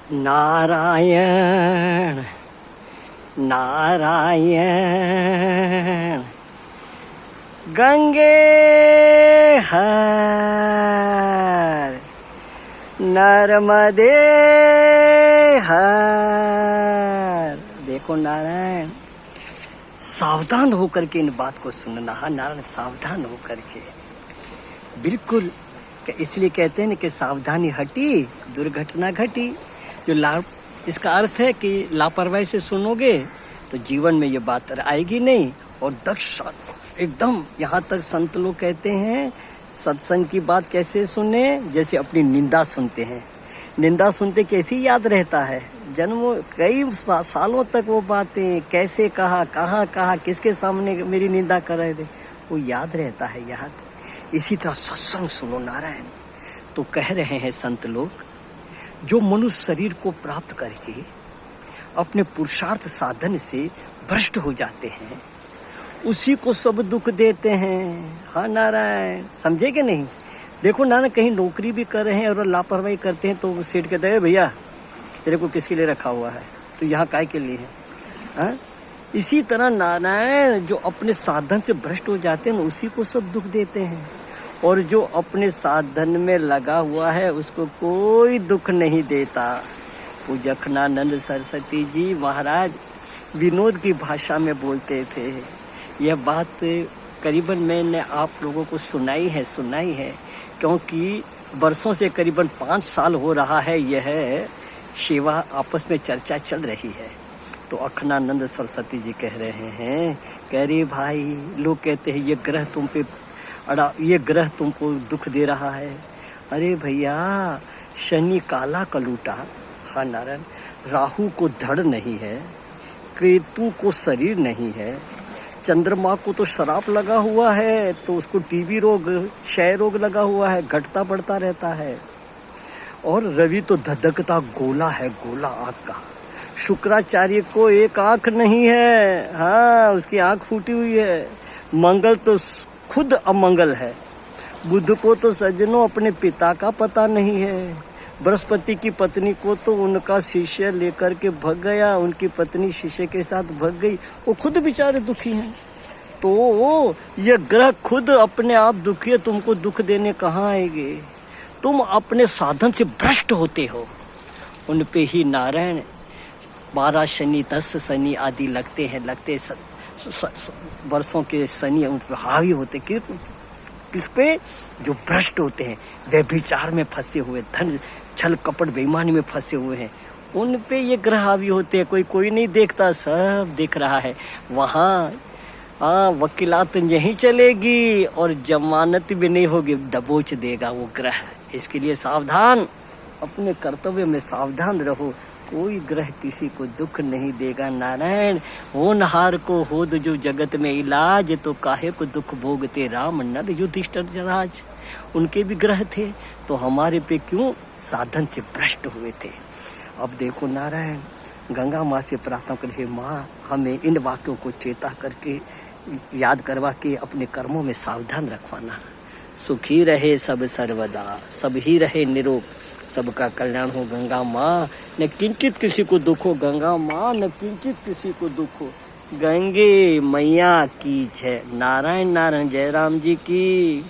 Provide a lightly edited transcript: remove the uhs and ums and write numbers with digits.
नारायण नारायण गंगे हर नर्मदे हर। देखो नारायण, सावधान होकर के इन बात को सुनना है नारायण, सावधान होकर के बिल्कुल। इसलिए कहते हैं ना कि सावधानी हटी दुर्घटना घटी। इसका अर्थ है कि लापरवाही से सुनोगे तो जीवन में ये बात आएगी नहीं। और दक्ष एकदम, यहाँ तक संत लोग कहते हैं सत्संग की बात कैसे सुने, जैसे अपनी निंदा सुनते हैं। निंदा सुनते कैसे याद रहता है, जन्मों कई सालों तक वो बातें कैसे कहा, कहाँ कहा, किसके सामने मेरी निंदा कर रहे थे, वो याद रहता है याद। इसी तरह सत्संग सुनो नारायण। तो कह रहे हैं संत लोग, जो मनुष्य शरीर को प्राप्त करके अपने पुरुषार्थ साधन से भ्रष्ट हो जाते हैं, उसी को सब दुख देते हैं। हाँ नारायण, समझे कि नहीं? देखो नारायण, कहीं नौकरी भी कर रहे हैं और लापरवाही करते हैं तो सेठ कहते हैं भैया तेरे को किसके लिए रखा हुआ है, तो यहाँ काय के लिए है? हाँ, इसी तरह नारायण जो अपने साधन से भ्रष्ट हो जाते हैं उसी को सब दुख देते हैं। और जो अपने साधन में लगा हुआ है उसको कोई दुख नहीं देता। पूजखनानंद सरस्वती जी महाराज विनोद की भाषा में बोलते थे। यह बात करीबन मैंने आप लोगों को सुनाई है क्योंकि वर्षों से करीबन 5 साल हो रहा है यह सेवा आपस में चर्चा चल रही है। तो अखनानंद सरस्वती जी कह रहे हैं, कह रहे भाई, लोग कहते हैं ये ग्रह तुमको दुख दे रहा है। अरे भैया, शनि काला कलूटा, हाँ नारायण, राहु को धड़ नहीं है, केतु को शरीर नहीं है, चंद्रमा को तो शराब लगा हुआ है, तो उसको टीबी रोग, क्षय रोग लगा हुआ है, घटता बढ़ता रहता है। और रवि तो धधकता गोला है, गोला आँख का। शुक्राचार्य को एक आँख नहीं है, हाँ उसकी आँख फूटी हुई है। मंगल तो खुद अमंगल है। बुध को तो सज्जनों अपने पिता का पता नहीं है। बृहस्पति की पत्नी को तो उनका शिष्य लेकर के भग गया, उनकी पत्नी शिष्य के साथ भग गई, वो खुद बेचारे दुखी हैं। तो ये ग्रह खुद अपने आप दुखी है, तुमको दुख देने कहाँ आएंगे? तुम अपने साधन से भ्रष्ट होते हो। उन पे ही नारायण 12 शनि 10 शनि आदि लगते वर्षों के शनि उन पर हावी होते। किस पे? जो भ्रष्ट होते हैं, व्यभिचार में फंसे हुए, धन छल कपट बेईमानी में फंसे हुए हैं, उन पे ये ग्रह हावी होते हैं। कोई नहीं देखता, सब दिख रहा है। वहाँ वकीलात यहीं चलेगी और जमानत भी नहीं होगी, दबोच देगा वो ग्रह। इसके लिए सावधान, अपने कर्तव्य में सावधान रहो। कोई ग्रह किसी को दुख नहीं देगा नारायण। होनहार को होद जो जगत में इलाज, तो काहे को दुख भोगते राम नर युधिष्ठिर राज। उनके भी ग्रह थे, तो हमारे पे क्यों? साधन से भ्रष्ट हुए थे। अब देखो नारायण, गंगा माँ से प्रार्थना करिए, माँ हमें इन वाक्यों को चेता करके याद करवा के अपने कर्मों में सावधान रखवाना। सुखी रहे सब सर्वदा, सब ही रहे निरोग, सबका कल्याण हो गंगा माँ। न किंचित किसी को दुख हो गंगा माँ, न किंचित किसी को दुख हो। गंगे मैया की जय। नारायण नारायण, जय राम जी की।